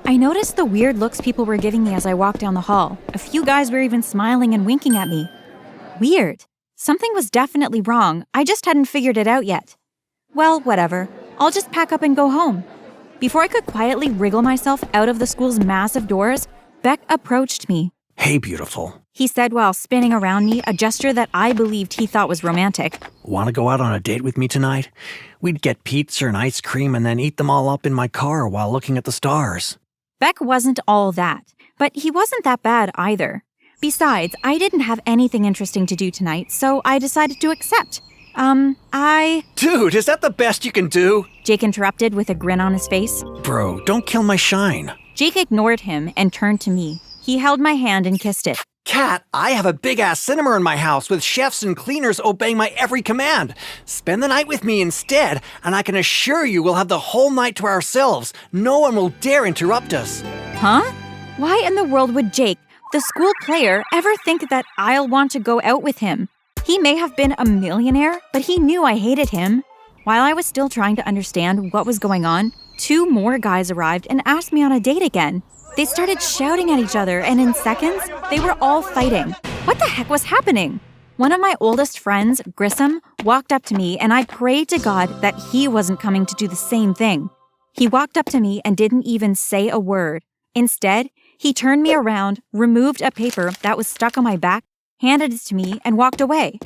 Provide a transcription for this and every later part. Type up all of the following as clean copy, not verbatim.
I noticed the weird looks people were giving me as I walked down the hall. A few guys were even smiling and winking at me. Weird. Something was definitely wrong. I just hadn't figured it out yet. Well, whatever. I'll just pack up and go home. Before I could quietly wriggle myself out of the school's massive doors, Beck approached me. Hey, beautiful. He said while spinning around me, a gesture that I believed he thought was romantic. Want to go out on a date with me tonight? We'd get pizza and ice cream and then eat them all up in my car while looking at the stars. Beck wasn't all that, but he wasn't that bad either. Besides, I didn't have anything interesting to do tonight, so I decided to accept. Dude, is that the best you can do? Jake interrupted with a grin on his face. Bro, don't kill my shine. Jake ignored him and turned to me. He held my hand and kissed it. Kat, I have a big-ass cinema in my house with chefs and cleaners obeying my every command. Spend the night with me instead, and I can assure you we'll have the whole night to ourselves. No one will dare interrupt us. Huh? Why in the world would Jake, the school player, ever think that I'll want to go out with him? He may have been a millionaire, but he knew I hated him. While I was still trying to understand what was going on, 2 more guys arrived and asked me on a date again. They started shouting at each other, and in seconds, they were all fighting. What the heck was happening? One of my oldest friends, Grissom, walked up to me, and I prayed to God that he wasn't coming to do the same thing. He walked up to me and didn't even say a word. Instead, he turned me around, removed a paper that was stuck on my back, handed it to me, and walked away.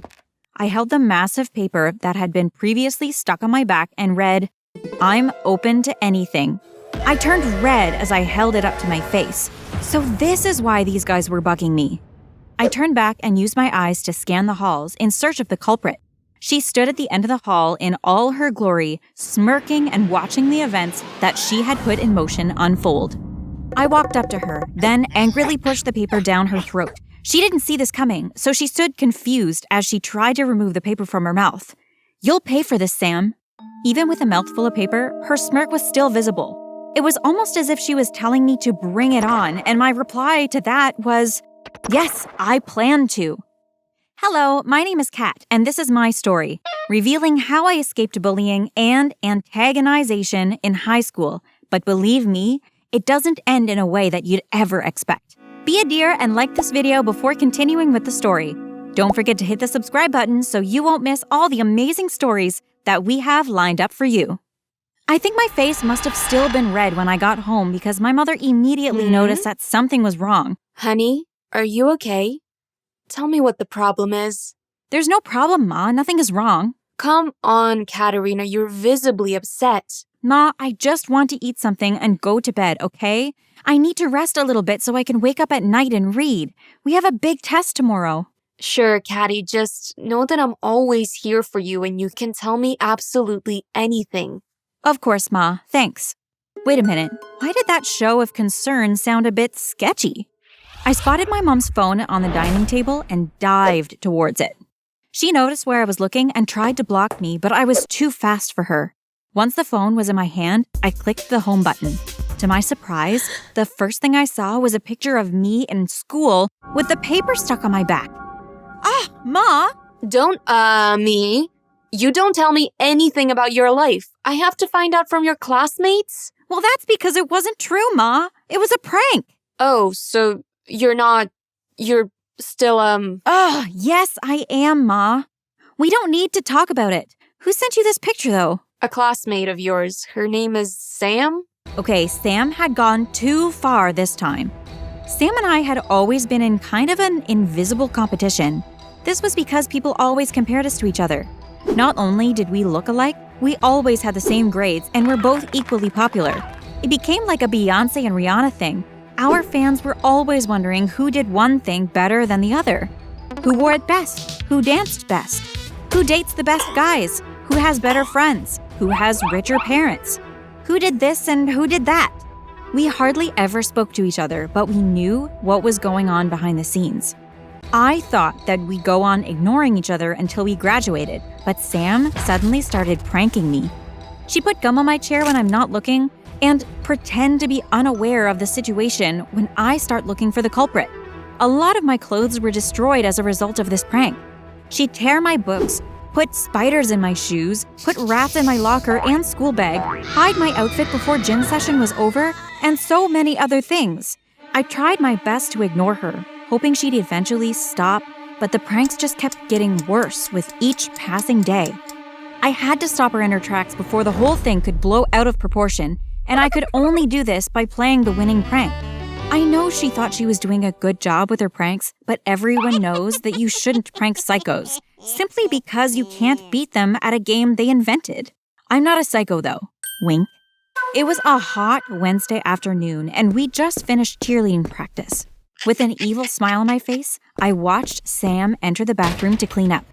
I held the massive paper that had been previously stuck on my back and read, "I'm open to anything." I turned red as I held it up to my face. So this is why these guys were bugging me. I turned back and used my eyes to scan the halls in search of the culprit. She stood at the end of the hall in all her glory, smirking and watching the events that she had put in motion unfold. I walked up to her, then angrily pushed the paper down her throat. She didn't see this coming, so she stood confused as she tried to remove the paper from her mouth. "You'll pay for this, Sam." Even with a mouthful of paper, her smirk was still visible. It was almost as if she was telling me to bring it on, and my reply to that was, "Yes, I plan to." Hello, my name is Kat, and this is my story, revealing how I escaped bullying and antagonization in high school. But believe me, it doesn't end in a way that you'd ever expect. Be a dear and like this video before continuing with the story. Don't forget to hit the subscribe button so you won't miss all the amazing stories that we have lined up for you. I think my face must have still been red when I got home because my mother immediately noticed that something was wrong. Honey, are you okay? Tell me what the problem is. There's no problem, Ma. Nothing is wrong. Come on, Katerina, you're visibly upset. Ma, I just want to eat something and go to bed, okay? I need to rest a little bit so I can wake up at night and read. We have a big test tomorrow. Sure, Catty, just know that I'm always here for you and you can tell me absolutely anything. Of course, Ma. Thanks. Wait a minute. Why did that show of concern sound a bit sketchy? I spotted my mom's phone on the dining table and dived towards it. She noticed where I was looking and tried to block me, but I was too fast for her. Once the phone was in my hand, I clicked the home button. To my surprise, the first thing I saw was a picture of me in school with the paper stuck on my back. Ah, Ma! Don't, me. You don't tell me anything about your life. I have to find out from your classmates? Well, that's because it wasn't true, Ma. It was a prank. Oh, so you're still, Yes, I am, Ma. We don't need to talk about it. Who sent you this picture, though? A classmate of yours. Her name is Sam? Okay, Sam had gone too far this time. Sam and I had always been in kind of an invisible competition. This was because people always compared us to each other. Not only did we look alike, we always had the same grades and were both equally popular. It became like a Beyoncé and Rihanna thing. Our fans were always wondering who did one thing better than the other. Who wore it best? Who danced best? Who dates the best guys? Who has better friends? Who has richer parents? Who did this and who did that? We hardly ever spoke to each other, but we knew what was going on behind the scenes. I thought that we'd go on ignoring each other until we graduated, but Sam suddenly started pranking me. She put gum on my chair when I'm not looking and pretend to be unaware of the situation when I start looking for the culprit. A lot of my clothes were destroyed as a result of this prank. She'd tear my books, put spiders in my shoes, put rats in my locker and school bag, hide my outfit before gym session was over, and so many other things. I tried my best to ignore her, hoping she'd eventually stop, but the pranks just kept getting worse with each passing day. I had to stop her in her tracks before the whole thing could blow out of proportion, and I could only do this by playing the winning prank. I know she thought she was doing a good job with her pranks, but everyone knows that you shouldn't prank psychos, simply because you can't beat them at a game they invented. I'm not a psycho though. Wink. It was a hot Wednesday afternoon, and we just finished cheerleading practice. With an evil smile on my face, I watched Sam enter the bathroom to clean up.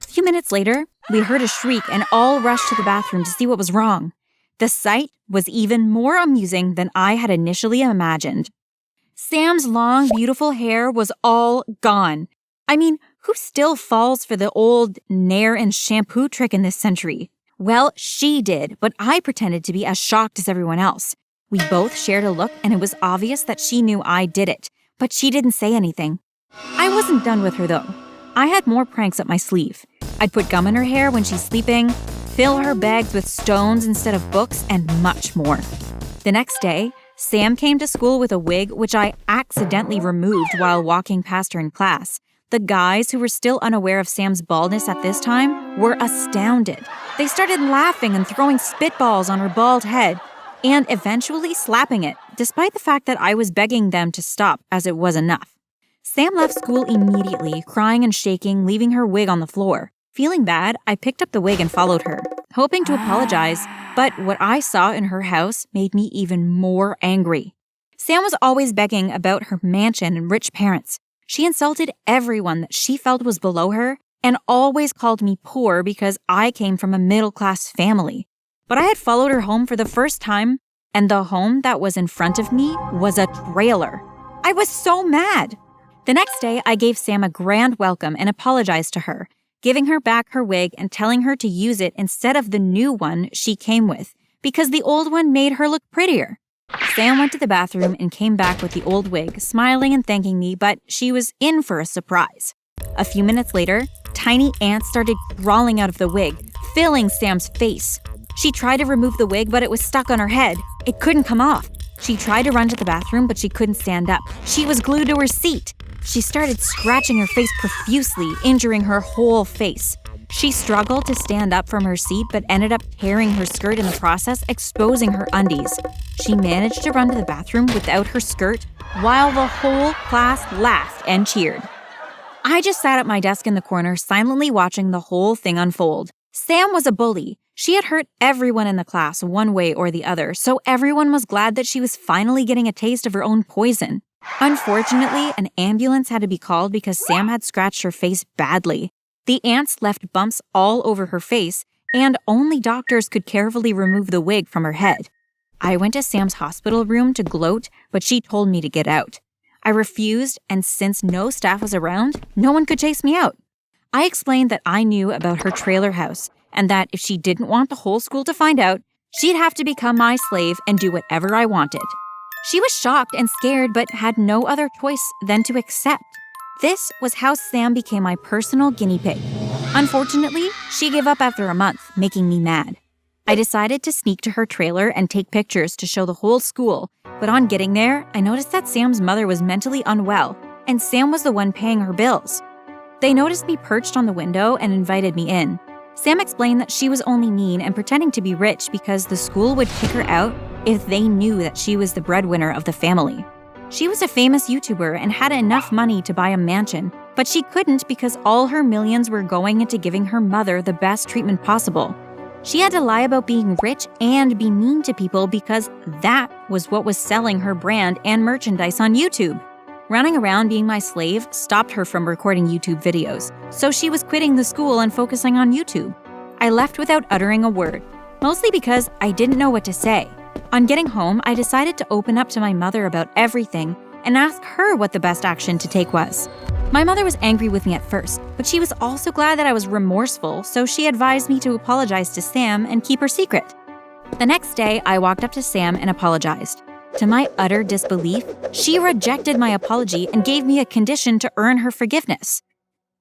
A few minutes later, we heard a shriek and all rushed to the bathroom to see what was wrong. The sight was even more amusing than I had initially imagined. Sam's long, beautiful hair was all gone. I mean, who still falls for the old Nair and shampoo trick in this century? Well, she did, but I pretended to be as shocked as everyone else. We both shared a look, and it was obvious that she knew I did it, but she didn't say anything. I wasn't done with her, though. I had more pranks up my sleeve. I'd put gum in her hair when she's sleeping, fill her bags with stones instead of books, and much more. The next day, Sam came to school with a wig which I accidentally removed while walking past her in class. The guys who were still unaware of Sam's baldness at this time were astounded. They started laughing and throwing spitballs on her bald head, and eventually slapping it, despite the fact that I was begging them to stop as it was enough. Sam left school immediately, crying and shaking, leaving her wig on the floor. Feeling bad, I picked up the wig and followed her, hoping to apologize, but what I saw in her house made me even more angry. Sam was always begging about her mansion and rich parents. She insulted everyone that she felt was below her and always called me poor because I came from a middle-class family. But I had followed her home for the first time, and the home that was in front of me was a trailer. I was so mad. The next day, I gave Sam a grand welcome and apologized to her, giving her back her wig and telling her to use it instead of the new one she came with, because the old one made her look prettier. Sam went to the bathroom and came back with the old wig, smiling and thanking me, but she was in for a surprise. A few minutes later, tiny ants started crawling out of the wig, filling Sam's face. She tried to remove the wig, but it was stuck on her head. It couldn't come off. She tried to run to the bathroom, but she couldn't stand up. She was glued to her seat. She started scratching her face profusely, injuring her whole face. She struggled to stand up from her seat, but ended up tearing her skirt in the process, exposing her undies. She managed to run to the bathroom without her skirt, while the whole class laughed and cheered. I just sat at my desk in the corner, silently watching the whole thing unfold. Sam was a bully. She had hurt everyone in the class one way or the other, so everyone was glad that she was finally getting a taste of her own poison. Unfortunately, an ambulance had to be called because Sam had scratched her face badly. The ants left bumps all over her face, and only doctors could carefully remove the wig from her head. I went to Sam's hospital room to gloat, but she told me to get out. I refused, and since no staff was around, no one could chase me out. I explained that I knew about her trailer house, and that if she didn't want the whole school to find out, she'd have to become my slave and do whatever I wanted. She was shocked and scared, but had no other choice than to accept. This was how Sam became my personal guinea pig. Unfortunately, she gave up after a month, making me mad. I decided to sneak to her trailer and take pictures to show the whole school, but on getting there, I noticed that Sam's mother was mentally unwell, and Sam was the one paying her bills. They noticed me perched on the window and invited me in. Sam explained that she was only mean and pretending to be rich because the school would kick her out if they knew that she was the breadwinner of the family. She was a famous YouTuber and had enough money to buy a mansion, but she couldn't because all her millions were going into giving her mother the best treatment possible. She had to lie about being rich and be mean to people because that was what was selling her brand and merchandise on YouTube. Running around being my slave stopped her from recording YouTube videos, so she was quitting the school and focusing on YouTube. I left without uttering a word, mostly because I didn't know what to say. On getting home, I decided to open up to my mother about everything and ask her what the best action to take was. My mother was angry with me at first, but she was also glad that I was remorseful, so she advised me to apologize to Sam and keep her secret. The next day, I walked up to Sam and apologized. To my utter disbelief, she rejected my apology and gave me a condition to earn her forgiveness.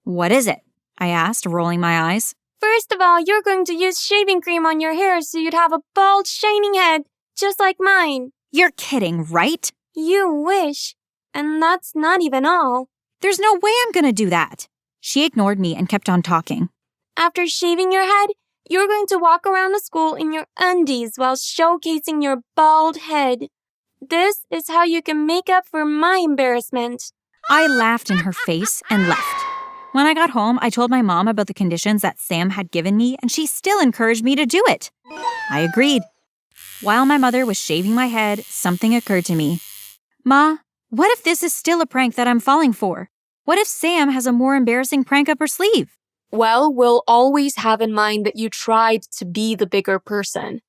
"What is it?" I asked, rolling my eyes. First of all, you're going to use shaving cream on your hair so you'd have a bald, shining head, just like mine. You're kidding, right? You wish. And that's not even all. There's no way I'm gonna do that. She ignored me and kept on talking. After shaving your head, you're going to walk around the school in your undies while showcasing your bald head. This is how you can make up for my embarrassment. I laughed in her face and left. When I got home, I told my mom about the conditions that Sam had given me, and she still encouraged me to do it. I agreed. While my mother was shaving my head, something occurred to me. Ma, what if this is still a prank that I'm falling for? What if Sam has a more embarrassing prank up her sleeve? Well, we'll always have in mind that you tried to be the bigger person.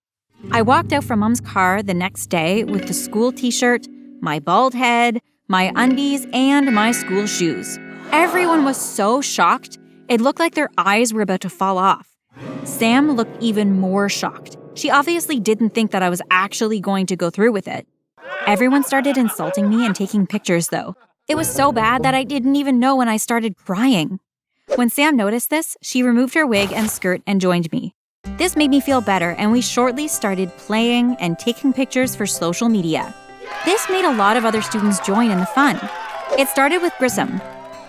I walked out from Mom's car the next day with the school t-shirt, my bald head, my undies, and my school shoes. Everyone was so shocked, it looked like their eyes were about to fall off. Sam looked even more shocked. She obviously didn't think that I was actually going to go through with it. Everyone started insulting me and taking pictures, though. It was so bad that I didn't even know when I started crying. When Sam noticed this, she removed her wig and skirt and joined me. This made me feel better, and we shortly started playing and taking pictures for social media. This made a lot of other students join in the fun. It started with Grissom.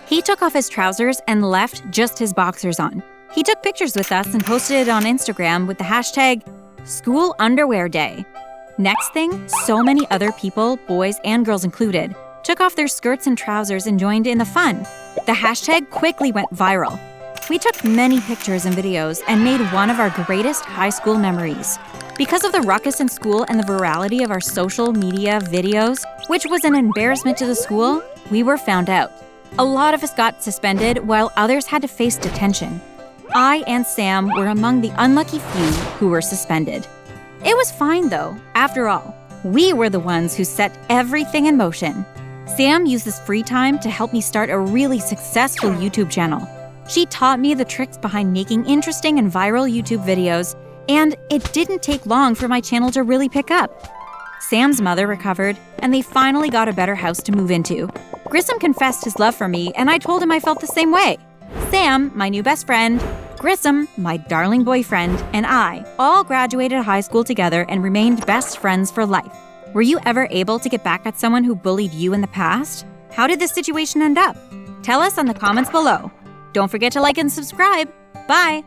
He took off his trousers and left just his boxers on. He took pictures with us and posted it on Instagram with the hashtag School Underwear Day. Next thing, so many other people, boys and girls included, took off their skirts and trousers and joined in the fun. The hashtag quickly went viral. We took many pictures and videos and made one of our greatest high school memories. Because of the ruckus in school and the virality of our social media videos, which was an embarrassment to the school, we were found out. A lot of us got suspended while others had to face detention. I and Sam were among the unlucky few who were suspended. It was fine though. After all, we were the ones who set everything in motion. Sam used this free time to help me start a really successful YouTube channel. She taught me the tricks behind making interesting and viral YouTube videos, and it didn't take long for my channel to really pick up. Sam's mother recovered, and they finally got a better house to move into. Grissom confessed his love for me, and I told him I felt the same way. Sam, my new best friend, Grissom, my darling boyfriend, and I all graduated high school together and remained best friends for life. Were you ever able to get back at someone who bullied you in the past? How did this situation end up? Tell us in the comments below. Don't forget to like and subscribe. Bye!